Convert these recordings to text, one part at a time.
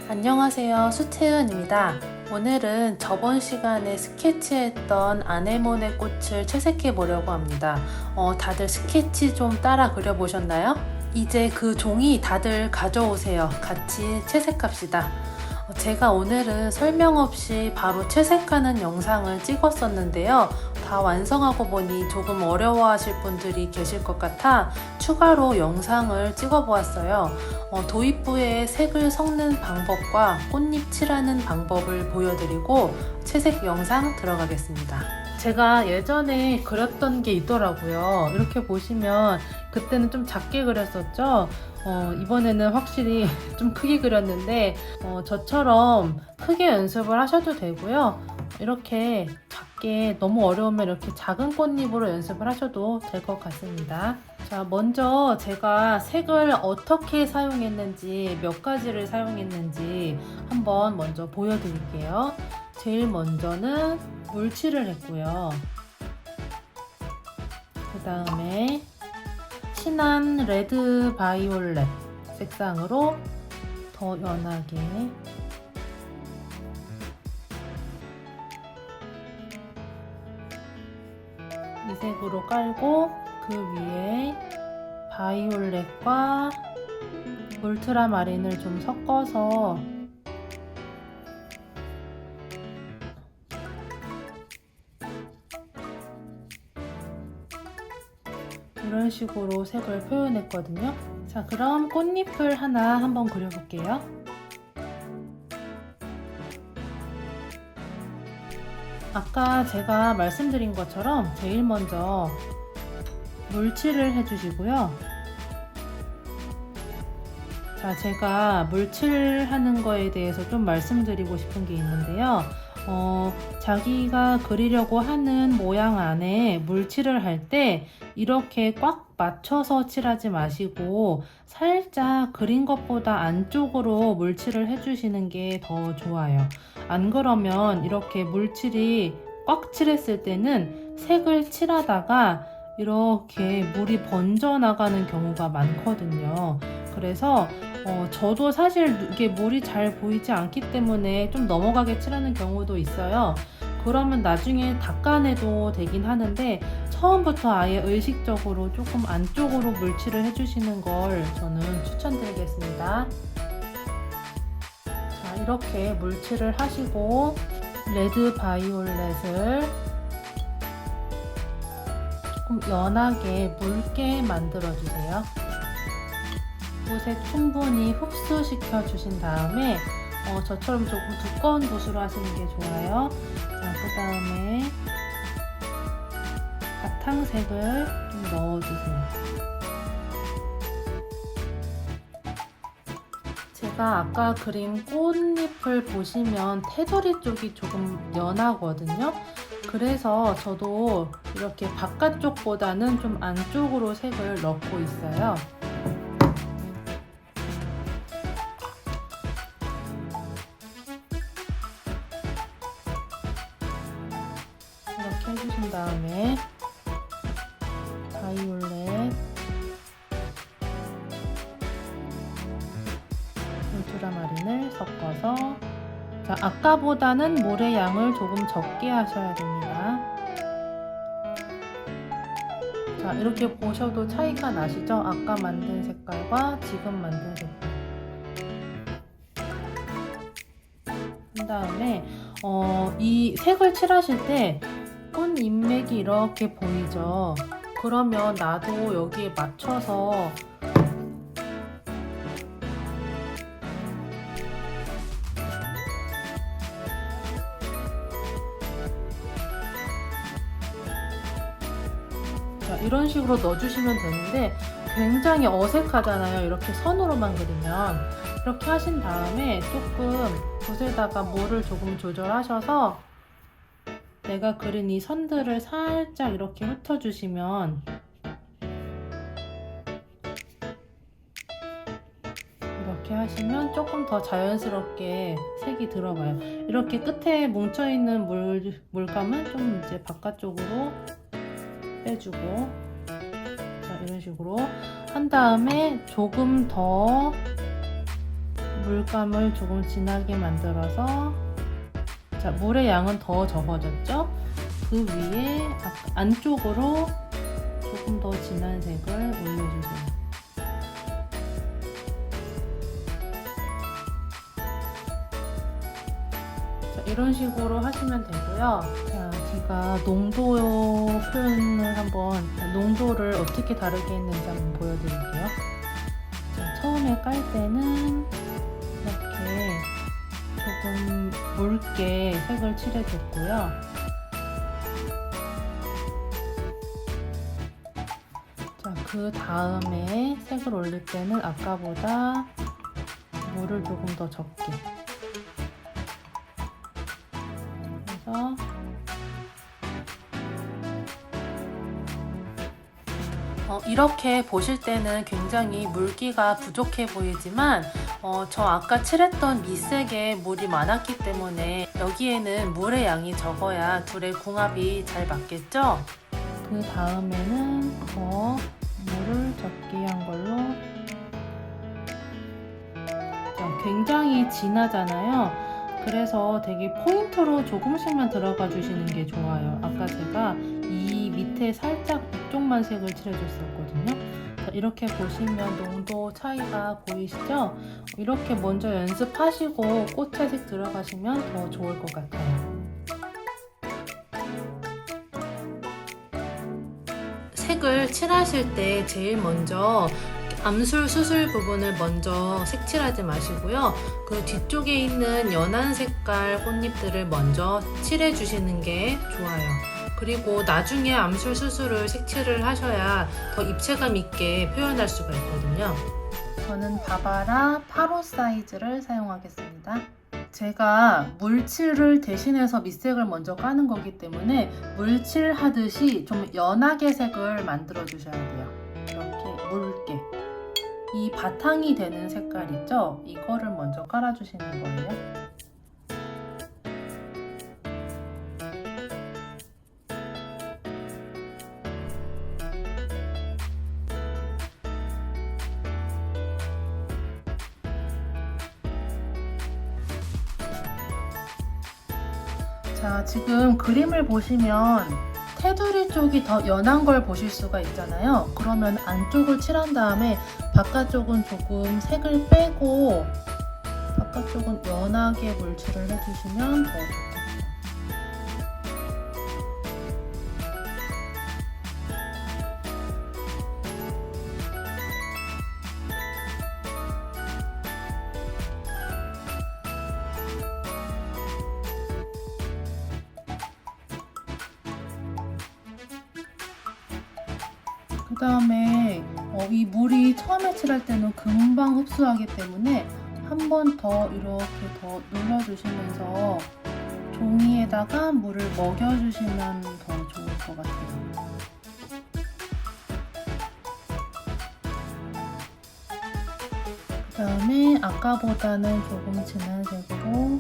안녕하세요. 수채은입니다. 오늘은 저번 시간에 스케치했던 아네모네 꽃을 채색해 보려고 합니다. 다들 스케치 좀 따라 그려보셨나요? 이제 그 종이 다들 가져오세요. 같이 채색합시다. 제가 오늘은 설명 없이 바로 채색하는 영상을 찍었었는데요. 다 완성하고 보니 조금 어려워하실 분들이 계실 것 같아 추가로 영상을 찍어 보았어요. 도입부에 색을 섞는 방법과 꽃잎 칠하는 방법을 보여드리고 채색 영상 들어가겠습니다. 제가 예전에 그렸던 게 있더라고요. 이렇게 보시면 그때는 좀 작게 그렸었죠. 이번에는 확실히 좀 크게 그렸는데 저처럼 크게 연습을 하셔도 되고요. 이렇게 작게, 너무 어려우면 이렇게 작은 꽃잎으로 연습을 하셔도 될 것 같습니다. 자, 먼저 제가 색을 어떻게 사용했는지, 몇 가지를 사용했는지 한번 먼저 보여드릴게요. 제일 먼저는 물칠을 했고요. 그 다음에 진한 레드 바이올렛 색상으로 더 연하게 이 색으로 깔고 그 위에 바이올렛과 울트라마린을 좀 섞어서 이런 식으로 색을 표현했거든요. 자, 그럼 꽃잎을 하나 한번 그려볼게요. 아까 제가 말씀드린 것처럼 제일 먼저 물칠을 해주시고요. 자, 제가 물칠하는 거에 대해서 좀 말씀드리고 싶은 게 있는데요. 자기가 그리려고 하는 모양 안에 물칠을 할 때 이렇게 꽉 맞춰서 칠하지 마시고 살짝 그린 것보다 안쪽으로 물칠을 해주시는 게 더 좋아요. 안 그러면 이렇게 물칠이 꽉 칠했을 때는 색을 칠하다가 이렇게 물이 번져 나가는 경우가 많거든요. 그래서 저도 사실 이게 물이 잘 보이지 않기 때문에 좀 넘어가게 칠하는 경우도 있어요. 그러면 나중에 닦아내도 되긴 하는데 처음부터 아예 의식적으로 조금 안쪽으로 물칠을 해주시는 걸 저는 추천드리겠습니다. 자, 이렇게 물칠을 하시고 레드 바이올렛을 조금 연하게 묽게 만들어 주세요. 붓에 충분히 흡수시켜 주신 다음에 저처럼 조금 두꺼운 붓으로 하시는 게 좋아요. 자, 그 다음에 바탕색을 좀 넣어주세요. 제가 아까 그린 꽃잎을 보시면 테두리 쪽이 조금 연하거든요. 그래서 저도 이렇게 바깥쪽보다는 좀 안쪽으로 색을 넣고 있어요. 이렇게 해주신 다음에 바이올렛, 울트라마린을 섞어서 자, 아까보다는 물의 양을 조금 적게 하셔야 됩니다. 자, 이렇게 보셔도 차이가 나시죠? 아까 만든 색깔과 지금 만든 색깔. 그 다음에 이 색을 칠하실 때 꽃 잎맥이 이렇게 보이죠? 그러면 나도 여기에 맞춰서 자, 이런 식으로 넣어주시면 되는데 굉장히 어색하잖아요. 이렇게 선으로만 그리면. 이렇게 하신 다음에 조금 붓에다가 물을 조금 조절하셔서 내가 그린 이 선들을 살짝 이렇게 흩어주시면 이렇게 하시면 조금 더 자연스럽게 색이 들어가요. 이렇게 끝에 뭉쳐있는 물감은 좀 이제 바깥쪽으로 빼주고 자, 이런 식으로 한 다음에 조금 더 물감을 조금 진하게 만들어서, 자, 물의 양은 더 적어졌죠? 그 위에 안쪽으로 조금 더 진한 색을 올려주세요. 자, 이런 식으로 하시면 되고요. 자, 제가 농도 표현을 농도를 어떻게 다르게 했는지 한번 보여드릴게요. 자, 처음에 깔 때는 이렇게 조금 묽게 색을 칠해줬고요. 자, 그 다음에 색을 올릴 때는 아까보다 물을 조금 더 적게. 그래서 이렇게 보실 때는 굉장히 물기가 부족해 보이지만 저 아까 칠했던 밑색에 물이 많았기 때문에 여기에는 물의 양이 적어야 둘의 궁합이 잘 맞겠죠? 그 다음에는 더 물을 적게 한 걸로. 자, 굉장히 진하잖아요. 그래서 되게 포인트로 조금씩만 들어가 주시는 게 좋아요. 아까 제가 이 밑에 살짝 이쪽만 색을 칠해줬었거든요. 자, 이렇게 보시면 농도 차이가 보이시죠? 이렇게 먼저 연습하시고 꽃의 색 들어가시면 더 좋을 것 같아요. 색을 칠하실 때 제일 먼저 암술 수술 부분을 먼저 색칠하지 마시고요. 그 뒤쪽에 있는 연한 색깔 꽃잎들을 먼저 칠해 주시는 게 좋아요. 그리고 나중에 암술 수술을 색칠을 하셔야 더 입체감 있게 표현할 수가 있거든요. 저는 바바라 8호 사이즈를 사용하겠습니다. 제가 물칠을 대신해서 밑색을 먼저 까는 거기 때문에 물칠 하듯이 좀 연하게 색을 만들어 주셔야 돼요. 이렇게 묽게. 이 바탕이 되는 색깔 있죠? 이거를 먼저 깔아주시는 거예요. 자, 지금 그림을 보시면 테두리 쪽이 더 연한 걸 보실 수가 있잖아요. 그러면 안쪽을 칠한 다음에 바깥쪽은 조금 색을 빼고 바깥쪽은 연하게 물칠을 해주시면 더 좋겠어요. 그 다음에 이 물이 처음에 칠할 때는 금방 흡수하기 때문에 한 번 더 이렇게 더 눌러주시면서 종이에다가 물을 먹여주시면 더 좋을 것 같아요. 그 다음에 아까보다는 조금 진한 색으로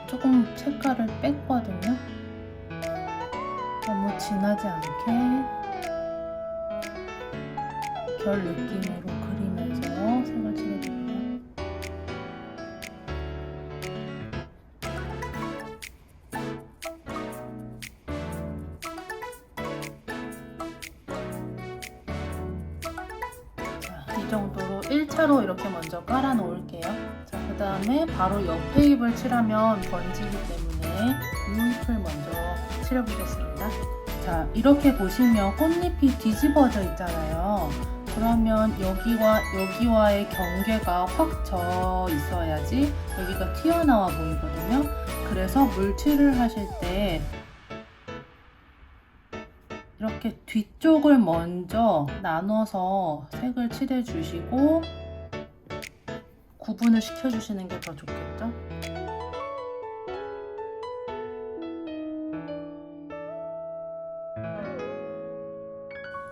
조금 색깔을 뺐거든요. 너무 진하지 않게 결 느낌으로 그리면서 색을 칠해줍니다. 자, 이 정도로 1차로 이렇게 먼저 깔아 놓을게요. 자, 그 다음에 바로 옆에 잎을 칠하면 번지기 때문에 이 잎을 먼저 칠해보겠습니다. 자, 이렇게 보시면 꽃잎이 뒤집어져 있잖아요. 그러면 여기와의 경계가 확 져 있어야지 여기가 튀어나와 보이거든요. 그래서 물칠을 하실 때 이렇게 뒤쪽을 먼저 나눠서 색을 칠해 주시고 구분을 시켜 주시는 게 더 좋겠죠?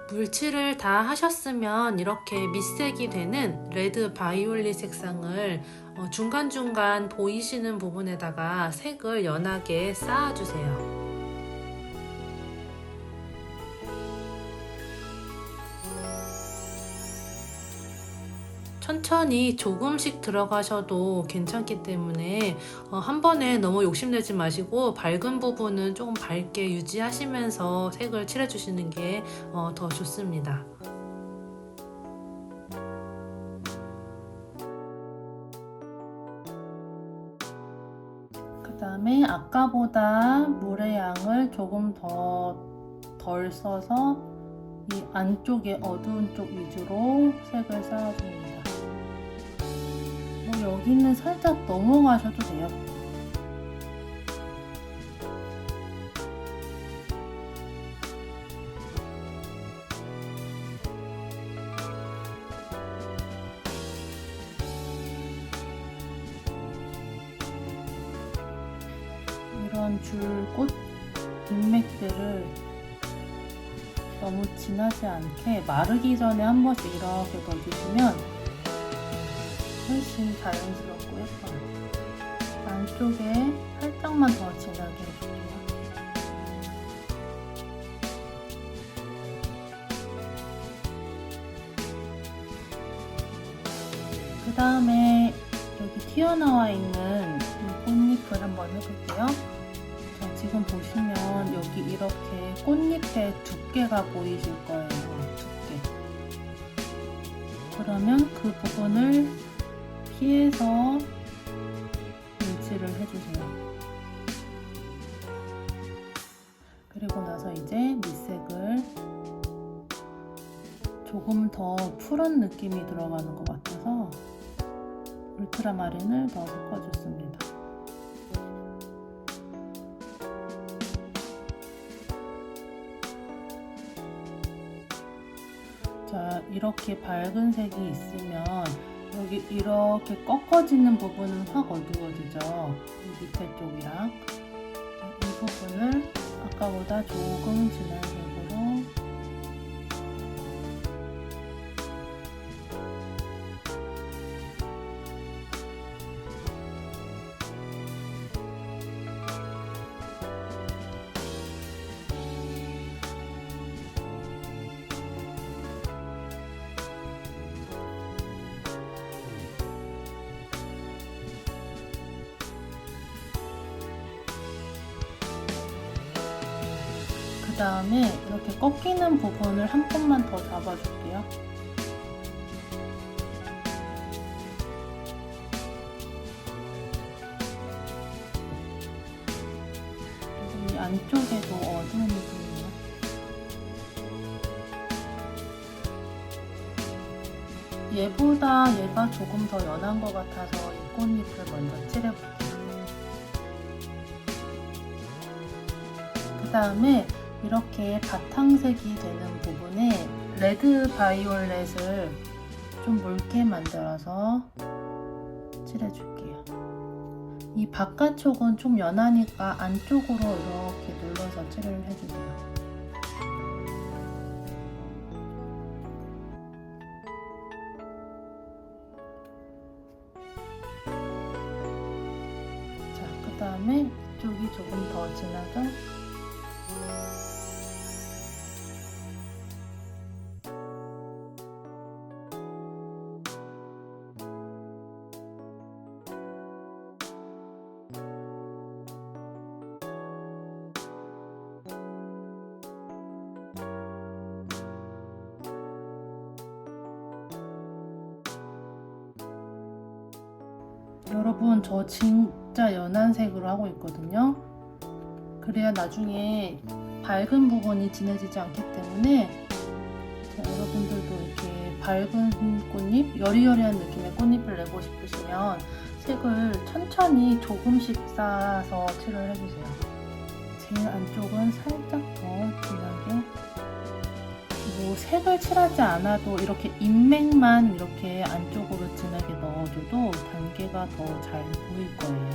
물칠을 다 하셨으면 이렇게 밑색이 되는 레드 바이올릿 색상을 중간중간 보이시는 부분에다가 색을 연하게 쌓아주세요. 천천히 조금씩 들어가셔도 괜찮기 때문에 한 번에 너무 욕심내지 마시고 밝은 부분은 조금 밝게 유지하시면서 색을 칠해주시는 게 더 좋습니다. 그 다음에 아까보다 물의 양을 조금 덜 써서 이 안쪽에 어두운 쪽 위주로 색을 쌓아줍니다. 여기는 살짝 넘어가셔도 돼요. 이런 줄꽃 인맥들을 너무 진하지 않게 마르기 전에 한 번씩 이렇게 넣어주시면 훨씬 자연스럽고 예뻐요. 안쪽에 살짝만 더 진하게 해줄게요. 그 다음에 여기 튀어나와 있는 이 꽃잎을 한번 해볼게요. 자, 지금 보시면 여기 이렇게 꽃잎의 두께가 보이실 거예요. 두께. 그러면 그 부분을 피해서 물칠을 해주세요. 그리고 나서 이제 밑색을 조금 더 푸른 느낌이 들어가는 것 같아서 울트라마린을 더 섞어줬습니다. 자, 이렇게 밝은 색이 있으면 여기 이렇게 꺾어지는 부분은 확 어두워지죠. 이 밑에 쪽이랑 이 부분을 아까보다 조금 진한 색으로 그 다음에 이렇게 꺾이는 부분을 한 번만 더 잡아줄게요. 그리고 이 안쪽에도 어두운 부분이요. 얘보다 얘가 조금 더 연한 것 같아서 이 꽃잎을 먼저 칠해볼게요. 그 다음에 이렇게 바탕색이 되는 부분에 레드 바이올렛을 좀 묽게 만들어서 칠해줄게요. 이 바깥쪽은 좀 연하니까 안쪽으로 이렇게 눌러서 칠을 해주세요. 자, 그 다음에 이쪽이 조금 더 진하죠? 여러분, 저 진짜 연한 색으로 하고 있거든요. 그래야 나중에 밝은 부분이 진해지지 않기 때문에 자, 여러분들도 이렇게 밝은 꽃잎, 여리여리한 느낌의 꽃잎을 내고 싶으시면 색을 천천히 조금씩 쌓아서 칠을 해주세요. 제일 안쪽은 살짝 더 진하게, 색을 칠하지 않아도 이렇게 인맥만 이렇게 안쪽으로 진하게 넣어줘도 단계가 더 잘 보일 거예요.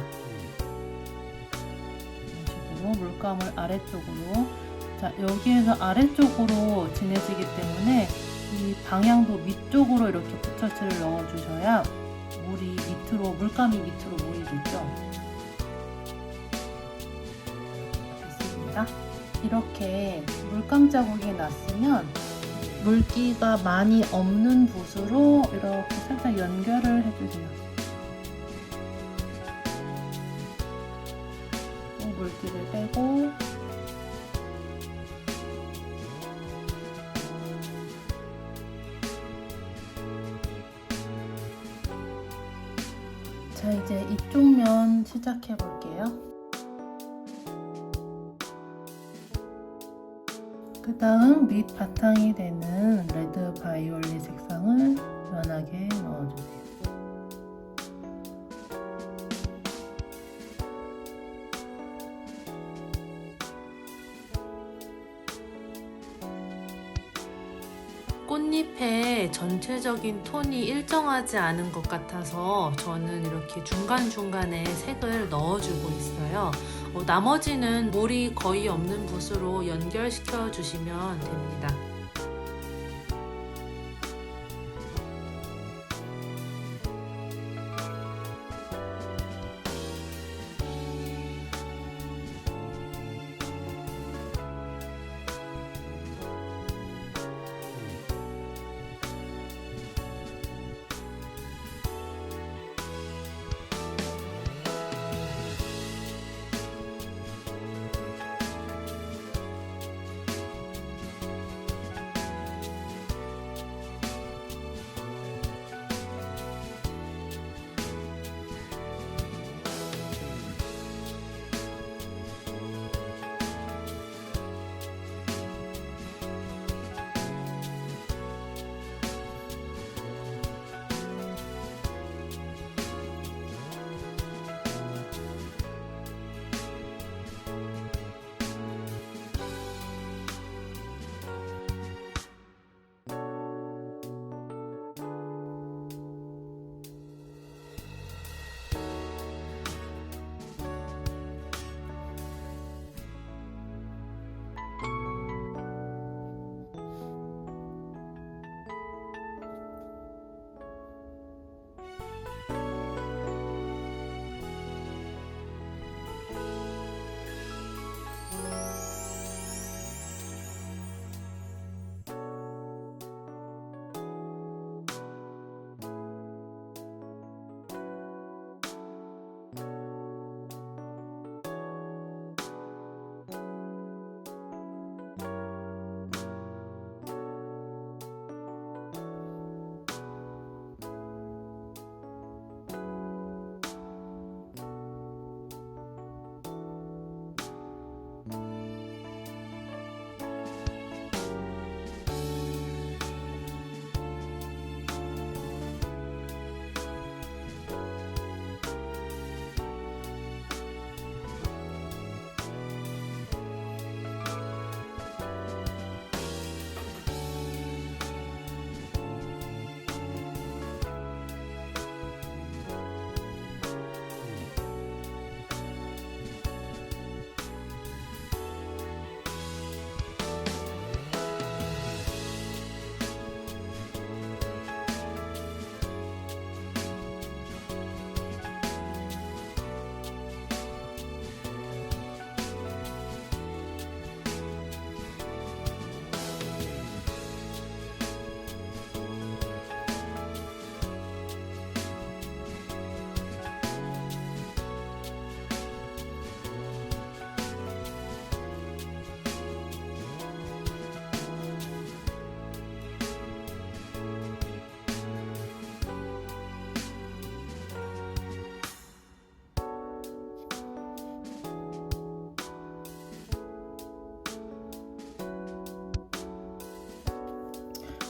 이런 식으로 물감을 아래쪽으로, 자, 여기에서 아래쪽으로 진해지기 때문에 이 방향도 밑쪽으로 이렇게 붓터치를 넣어주셔야 물감이 밑으로 모이겠죠. 됐습니다. 이렇게 물감 자국이 났으면 물기가 많이 없는 붓으로 이렇게 살짝 연결을 해주세요. 물기를 빼고 자, 이제 이쪽 면 시작해 볼게요. 그 다음 밑 바탕이 되는 레드 바이올릿 색상을 연하게 넣어주세요. 꽃잎의 전체적인 톤이 일정하지 않은 것 같아서 저는 이렇게 중간중간에 색을 넣어주고 있어요. 나머지는 물이 거의 없는 붓으로 연결시켜 주시면 됩니다.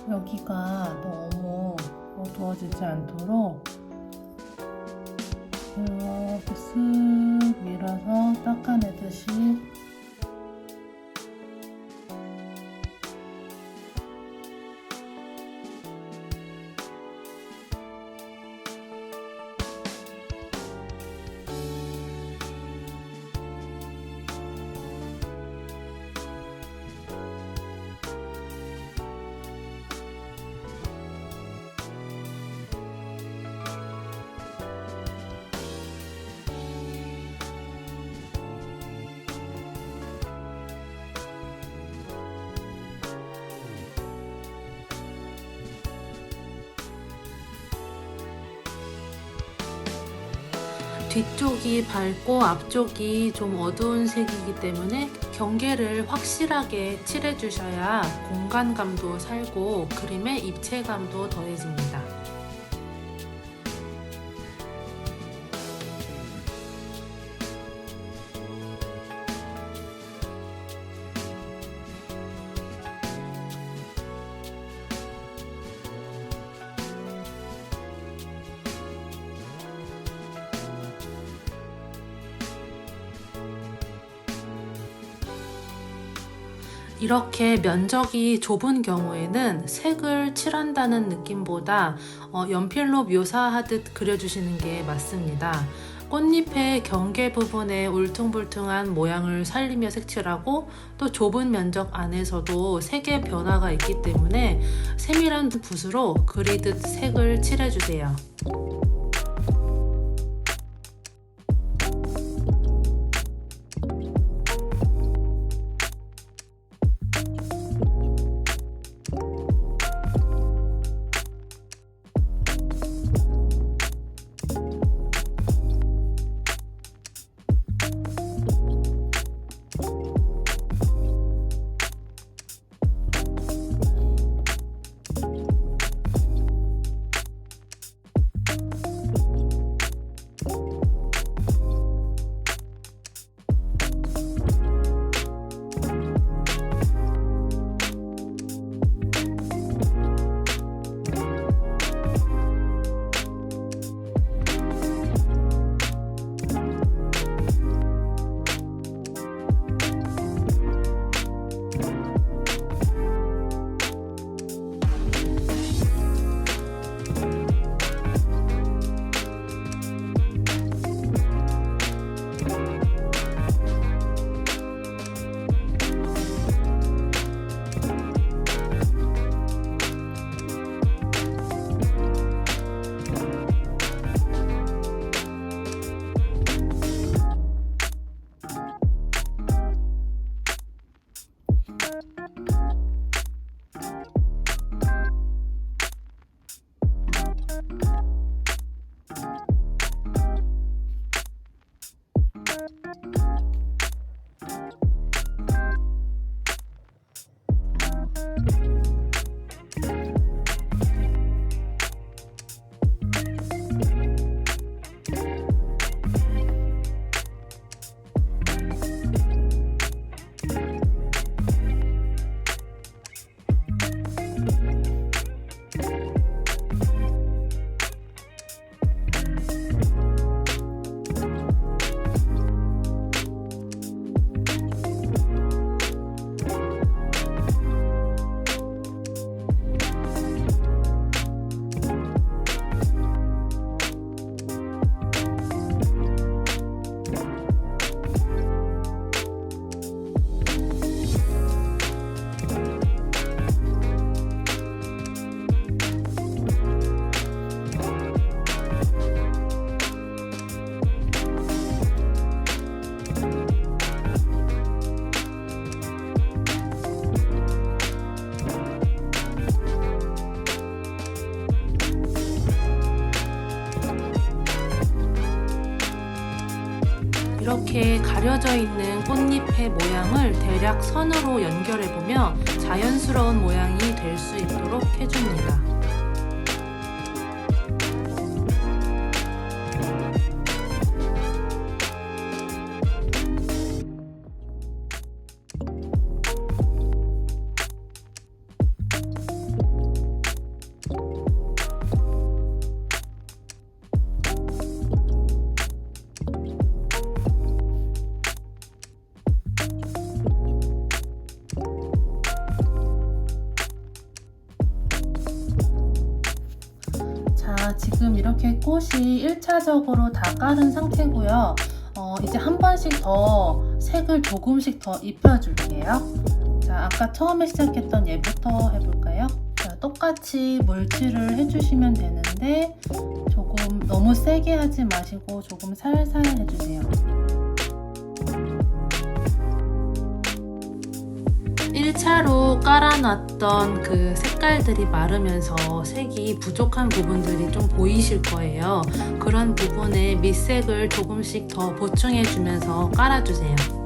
여기가 너무 어두워지지 않도록 이렇게 쓱 밀어서 닦아내듯이 뒤쪽이 밝고 앞쪽이 좀 어두운 색이기 때문에 경계를 확실하게 칠해 주셔야 공간감도 살고 그림의 입체감도 더해집니다. 이렇게 면적이 좁은 경우에는 색을 칠한다는 느낌보다 연필로 묘사하듯 그려주시는 게 맞습니다. 꽃잎의 경계 부분에 울퉁불퉁한 모양을 살리며 색칠하고 또 좁은 면적 안에서도 색의 변화가 있기 때문에 세밀한 붓으로 그리듯 색을 칠해주세요. 이렇게 가려져 있는 꽃잎의 모양을 대략 선으로 연결해보며 자연스러운 모양이 될 수 있도록 해줍니다. 지금 이렇게 꽃이 1차적으로 다 깔은 상태고요. 이제 한 번씩 더 색을 조금씩 더 입혀줄게요. 자, 아까 처음에 시작했던 얘부터 해볼까요? 자, 똑같이 물칠을 해주시면 되는데 조금 너무 세게 하지 마시고 조금 살살 해주세요. 1차로 깔아놨던 그 색깔들이 마르면서 색이 부족한 부분들이 좀 보이실 거예요. 그런 부분에 밑색을 조금씩 더 보충해주면서 깔아주세요.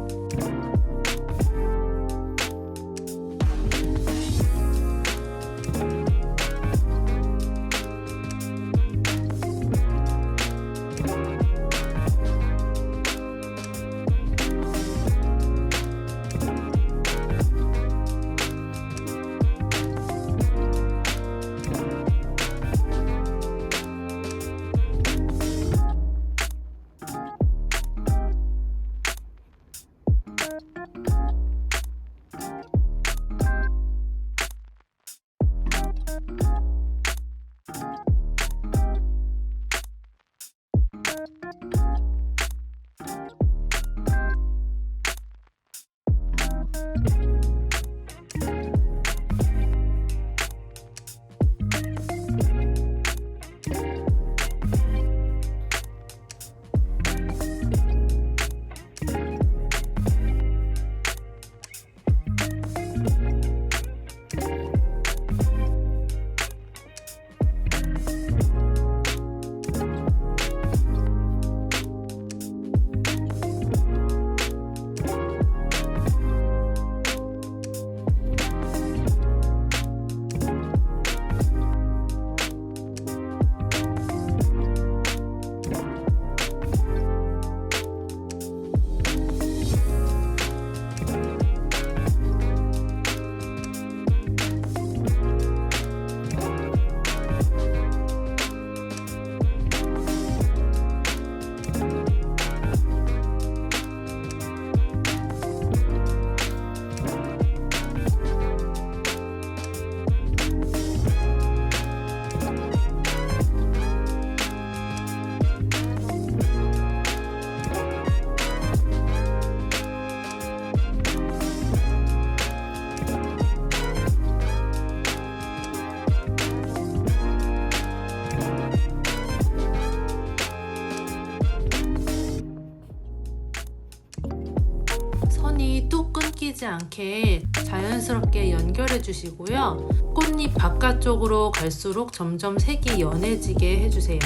선이 뚝 끊기지 않게 자연스럽게 연결해 주시고요. 꽃잎 바깥쪽으로 갈수록 점점 색이 연해지게 해주세요.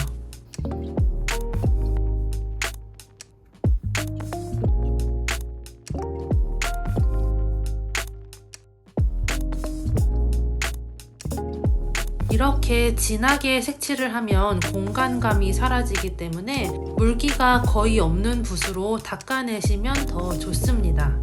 이렇게 진하게 색칠을 하면 공간감이 사라지기 때문에 물기가 거의 없는 붓으로 닦아내시면 더 좋습니다.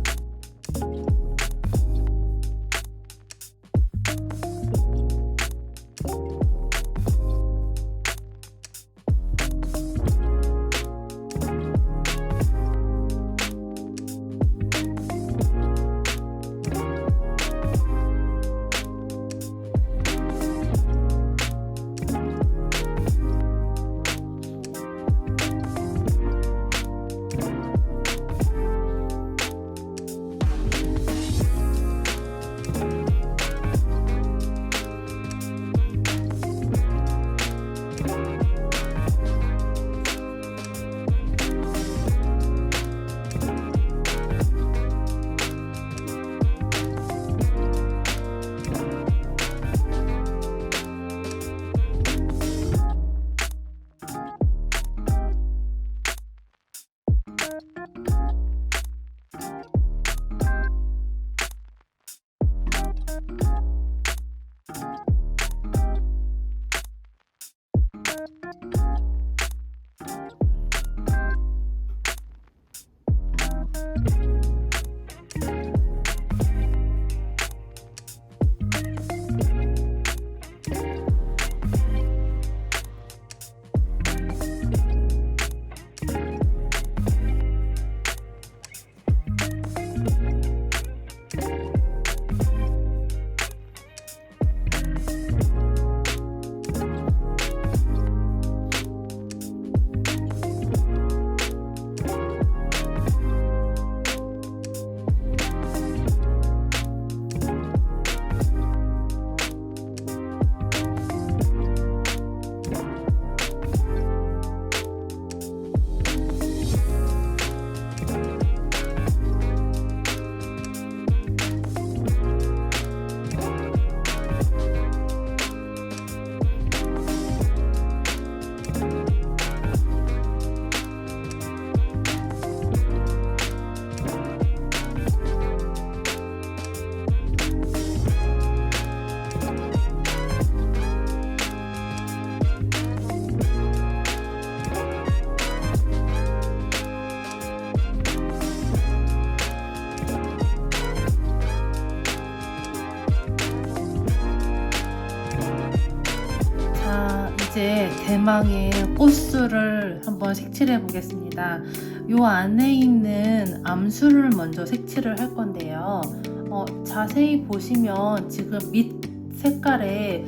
이제 대망의 꽃술을 한번 색칠해 보겠습니다. 요 안에 있는 암술을 먼저 색칠을 할 건데요. 자세히 보시면 지금 밑 색깔에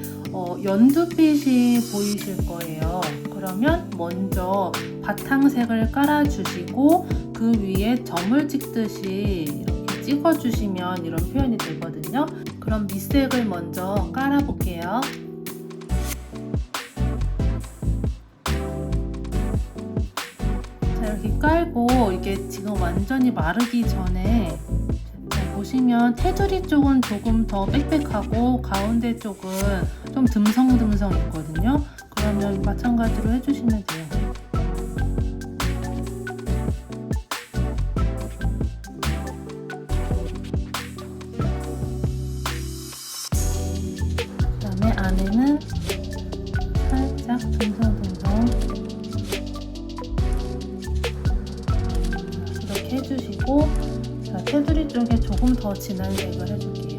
연두빛이 보이실 거예요. 그러면 먼저 바탕색을 깔아주시고 그 위에 점을 찍듯이 이렇게 찍어주시면 이런 표현이 되거든요. 그럼 밑색을 먼저 깔아볼게요. 자, 이렇게 깔고 이게 지금 완전히 마르기 전에 보시면 테두리 쪽은 조금 더 빽빽하고 가운데 쪽은 좀 듬성듬성 있거든요. 그러면 마찬가지로 해주시면 돼요. 그 다음에 안에는 살짝 듬성듬성 이렇게 해주시고, 자, 테두리 쪽에 조금 더 진한 색을 해줄게요.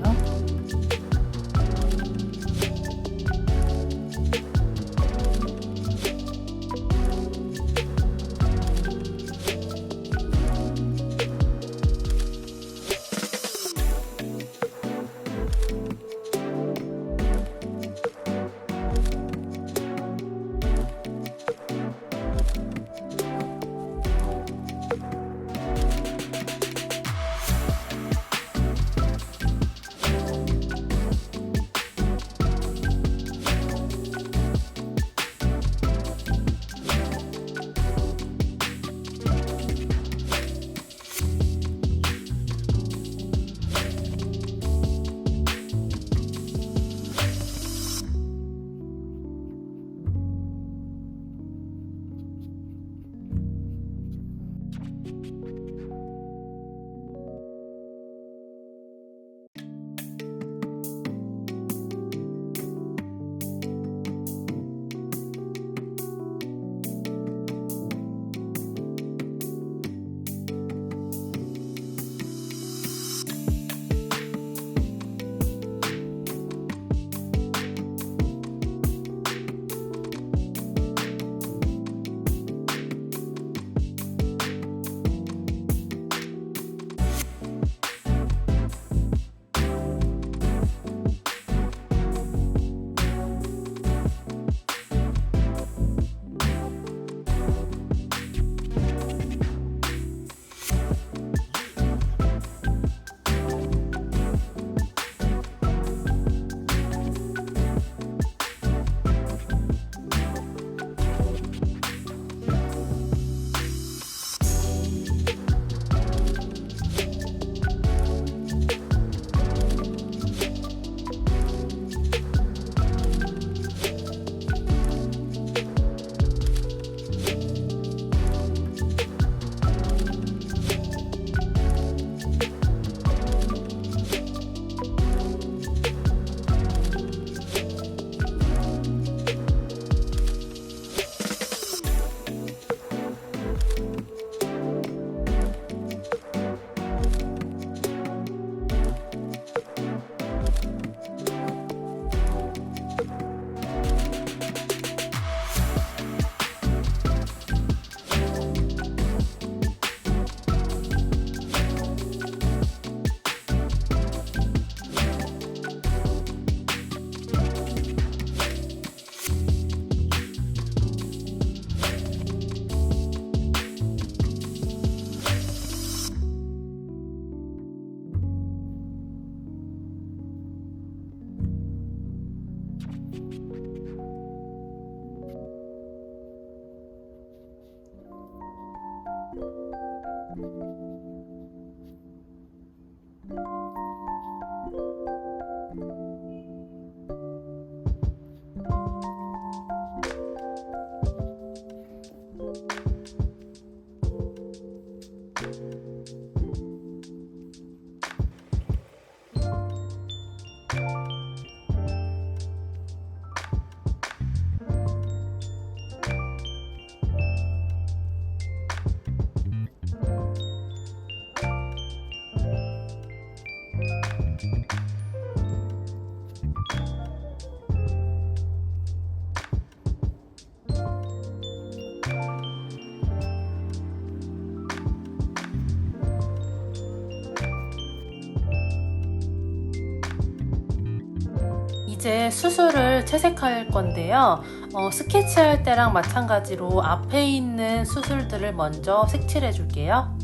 이제 수술을 채색할 건데요. 스케치할 때랑 마찬가지로 앞에 있는 수술들을 먼저 색칠해 줄게요.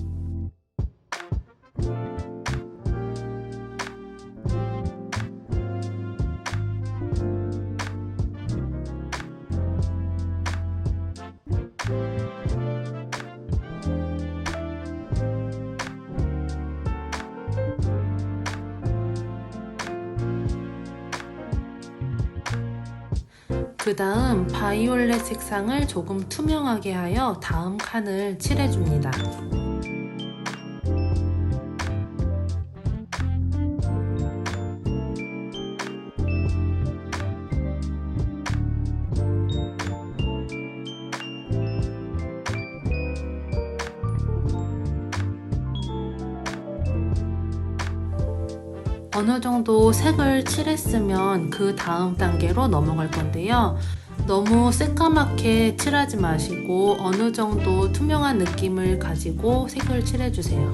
그 다음 바이올렛 색상을 조금 투명하게 하여 다음 칸을 칠해줍니다. 어느 정도 색을 칠했으면 그 다음 단계로 넘어갈 건데요. 너무 새까맣게 칠하지 마시고 어느 정도 투명한 느낌을 가지고 색을 칠해주세요.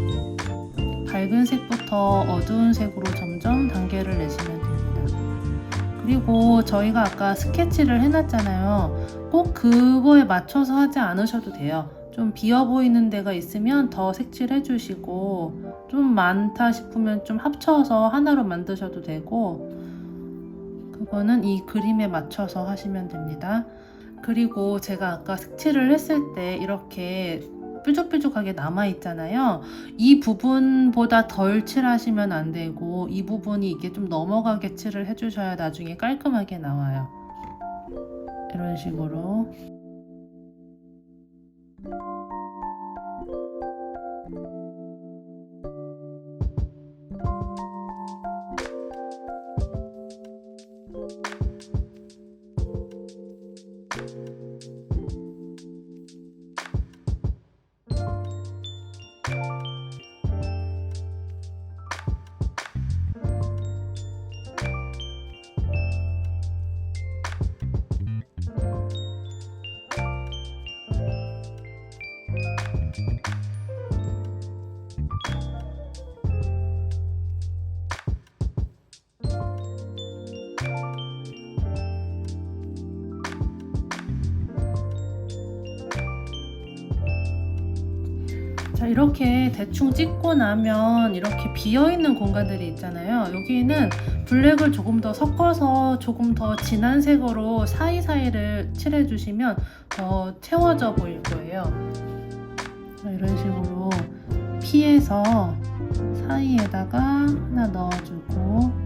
밝은 색부터 어두운 색으로 점점 단계를 내시면 됩니다. 그리고 저희가 아까 스케치를 해놨잖아요. 꼭 그거에 맞춰서 하지 않으셔도 돼요. 좀 비어 보이는 데가 있으면 더 색칠해 주시고, 좀 많다 싶으면 좀 합쳐서 하나로 만드셔도 되고, 그거는 이 그림에 맞춰서 하시면 됩니다. 그리고 제가 아까 색칠을 했을 때 이렇게 뾰족뾰족하게 남아 있잖아요. 이 부분보다 덜 칠하시면 안 되고, 이 부분이 이게 좀 넘어가게 칠을 해주셔야 나중에 깔끔하게 나와요. 이런 식으로. 자, 이렇게 대충 찍고 나면 이렇게 비어있는 공간들이 있잖아요. 여기는 블랙을 조금 더 섞어서 조금 더 진한 색으로 사이사이를 칠해주시면 더 채워져 보일 거예요. 자, 이런 식으로 피해서 사이에다가 하나 넣어주고,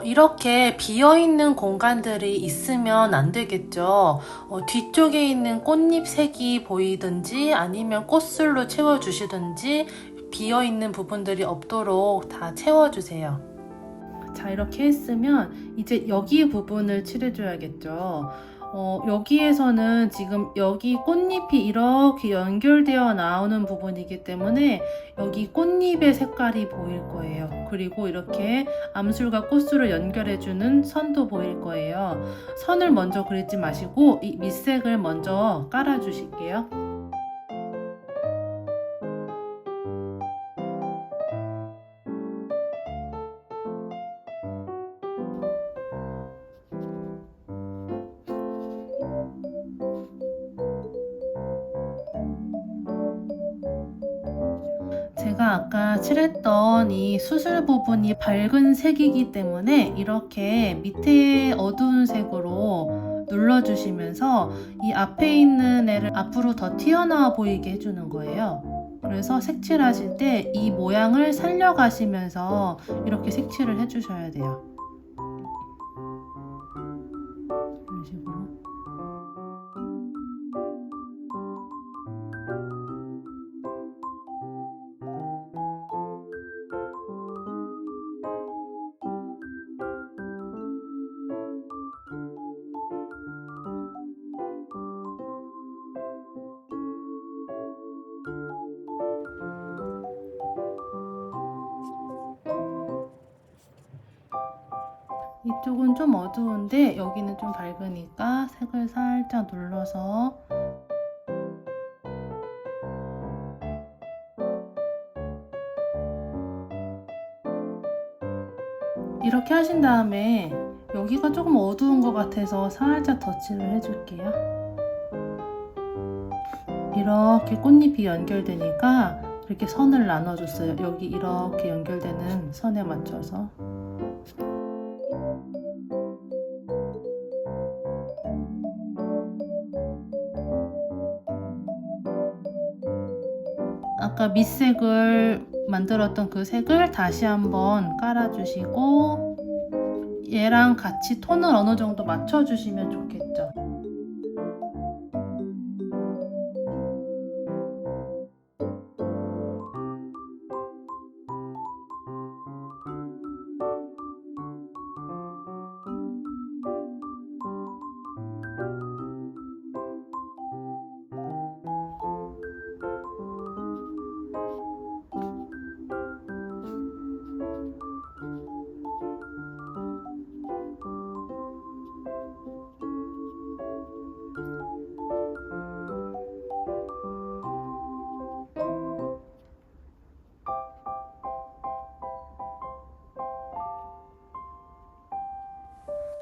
이렇게 비어있는 공간들이 있으면 안 되겠죠. 뒤쪽에 있는 꽃잎 색이 보이든지 아니면 꽃술로 채워주시든지 비어있는 부분들이 없도록 다 채워주세요. 자, 이렇게 했으면 이제 여기 부분을 칠해줘야겠죠. 여기에서는 지금 여기 꽃잎이 이렇게 연결되어 나오는 부분이기 때문에 여기 꽃잎의 색깔이 보일 거예요. 그리고 이렇게 암술과 꽃술을 연결해주는 선도 보일 거예요. 선을 먼저 그리지 마시고 이 밑색을 먼저 깔아주실게요. 제가 아까 칠했던 이 수술 부분이 밝은 색이기 때문에 이렇게 밑에 어두운 색으로 눌러주시면서 이 앞에 있는 애를 앞으로 더 튀어나와 보이게 해주는 거예요. 그래서 색칠하실 때 이 모양을 살려가시면서 이렇게 색칠을 해주셔야 돼요. 이런 식으로. 이쪽은 좀 어두운데 여기는 좀 밝으니까 색을 살짝 눌러서 이렇게 하신 다음에 여기가 조금 어두운 것 같아서 살짝 덧칠을 해줄게요. 이렇게 꽃잎이 연결되니까 이렇게 선을 나눠줬어요. 여기 이렇게 연결되는 선에 맞춰서. 아까 밑색을 만들었던 그 색을 다시 한번 깔아주시고 얘랑 같이 톤을 어느 정도 맞춰주시면 좋겠죠.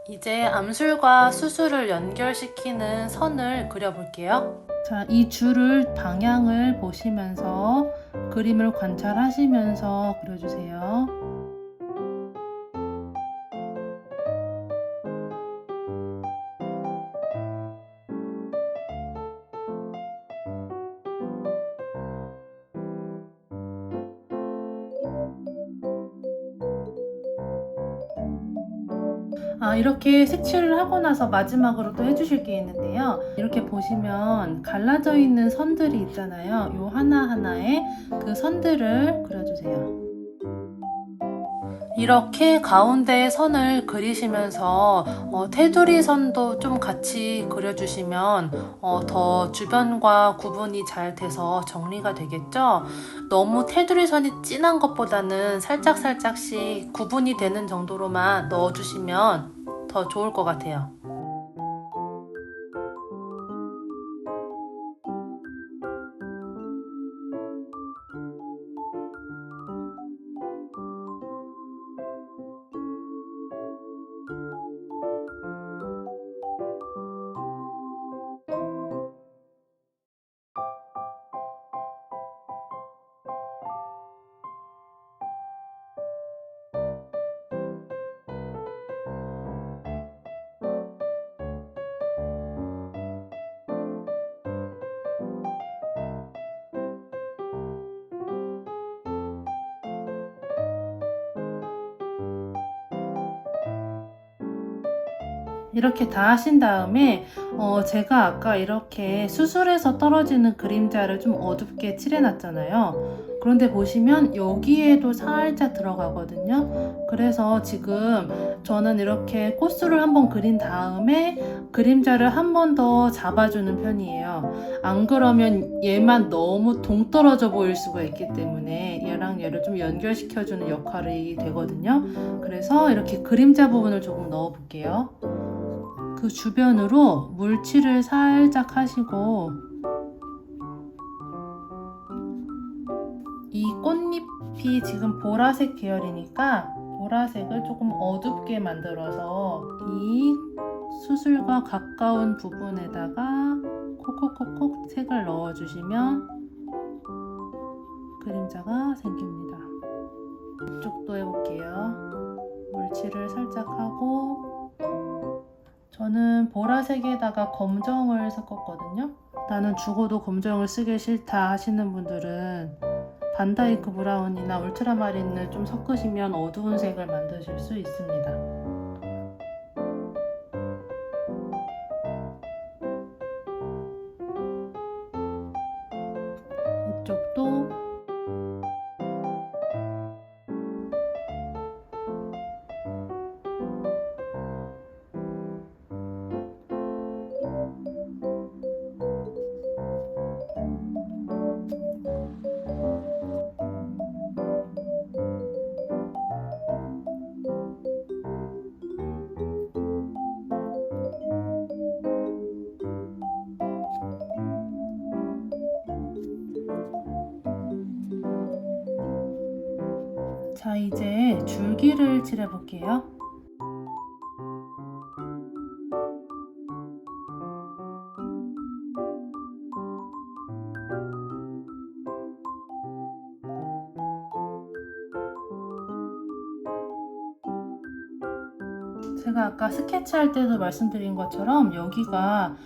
이제 암술과 수술을 연결시키는 선을 그려볼게요. 자, 이 줄을 방향을 보시면서 그림을 관찰하시면서 그려주세요. 이렇게 색칠을 하고 나서 마지막으로 또 해주실 게 있는데요. 이렇게 보시면 갈라져 있는 선들이 있잖아요. 요 하나하나에 그 선들을 그려주세요. 이렇게 가운데에 선을 그리시면서 테두리 선도 좀 같이 그려주시면 더 주변과 구분이 잘 돼서 정리가 되겠죠? 너무 테두리 선이 진한 것보다는 살짝씩 구분이 되는 정도로만 넣어주시면 더 좋을 것 같아요. 이렇게 다 하신 다음에 제가 아까 이렇게 수술해서 떨어지는 그림자를 좀 어둡게 칠해놨잖아요. 그런데 보시면 여기에도 살짝 들어가거든요. 그래서 지금 저는 이렇게 코스를 한번 그린 다음에 그림자를 한 번 더 잡아주는 편이에요. 안 그러면 얘만 너무 동떨어져 보일 수가 있기 때문에 얘랑 얘를 좀 연결시켜주는 역할이 되거든요. 그래서 이렇게 그림자 부분을 조금 넣어 볼게요. 그 주변으로 물칠을 살짝 하시고 이 꽃잎이 지금 보라색 계열이니까 보라색을 조금 어둡게 만들어서 이 수술과 가까운 부분에다가 콕콕콕콕 색을 넣어주시면 그림자가 생깁니다. 이쪽도 해볼게요. 물칠을 살짝 하고, 저는 보라색에다가 검정을 섞었거든요. 나는 죽어도 검정을 쓰기 싫다 하시는 분들은 반다이크 브라운이나 울트라마린을 좀 섞으시면 어두운 색을 만드실 수 있습니다. 이쪽도 자, 이제 줄기를 칠해볼게요. 제가 아까 스케치할 때도 말씀드린 것처럼 여기가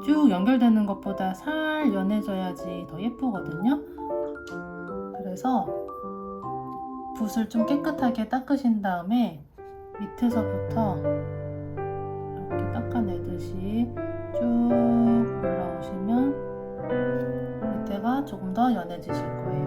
쭉 연결되는 것보다 살 연해져야지 더 예쁘거든요. 그래서 붓을 좀 깨끗하게 닦으신 다음에 밑에서부터 이렇게 닦아내듯이 쭉 올라오시면 밑에가 조금 더 연해지실 거예요.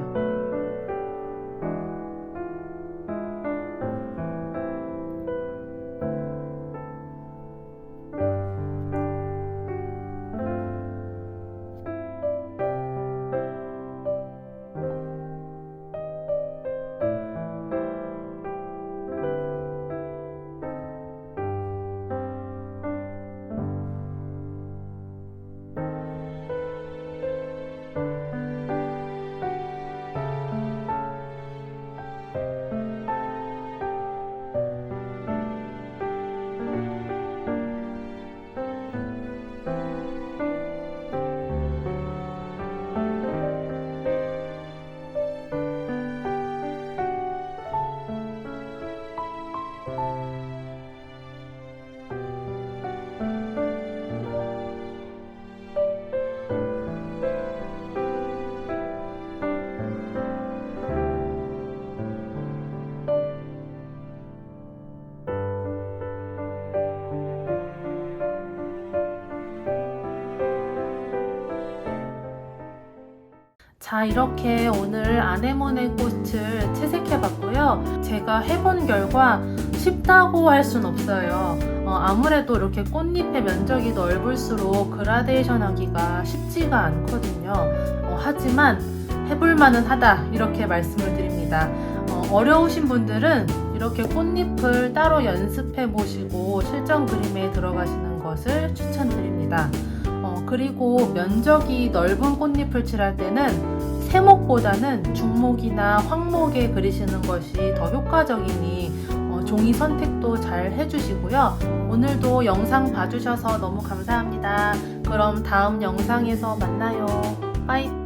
자, 이렇게 오늘 아네모네 꽃을 채색해봤고요. 제가 해본 결과 쉽다고 할 순 없어요. 아무래도 이렇게 꽃잎의 면적이 넓을수록 그라데이션 하기가 쉽지가 않거든요. 하지만 해볼만은 하다, 이렇게 말씀을 드립니다. 어려우신 분들은 이렇게 꽃잎을 따로 연습해 보시고 실전 그림에 들어가시는 것을 추천드립니다. 그리고 면적이 넓은 꽃잎을 칠할 때는 세목보다는 중목이나 황목에 그리시는 것이 더 효과적이니 종이 선택도 잘 해주시고요. 오늘도 영상 봐주셔서 너무 감사합니다. 그럼 다음 영상에서 만나요. 빠이.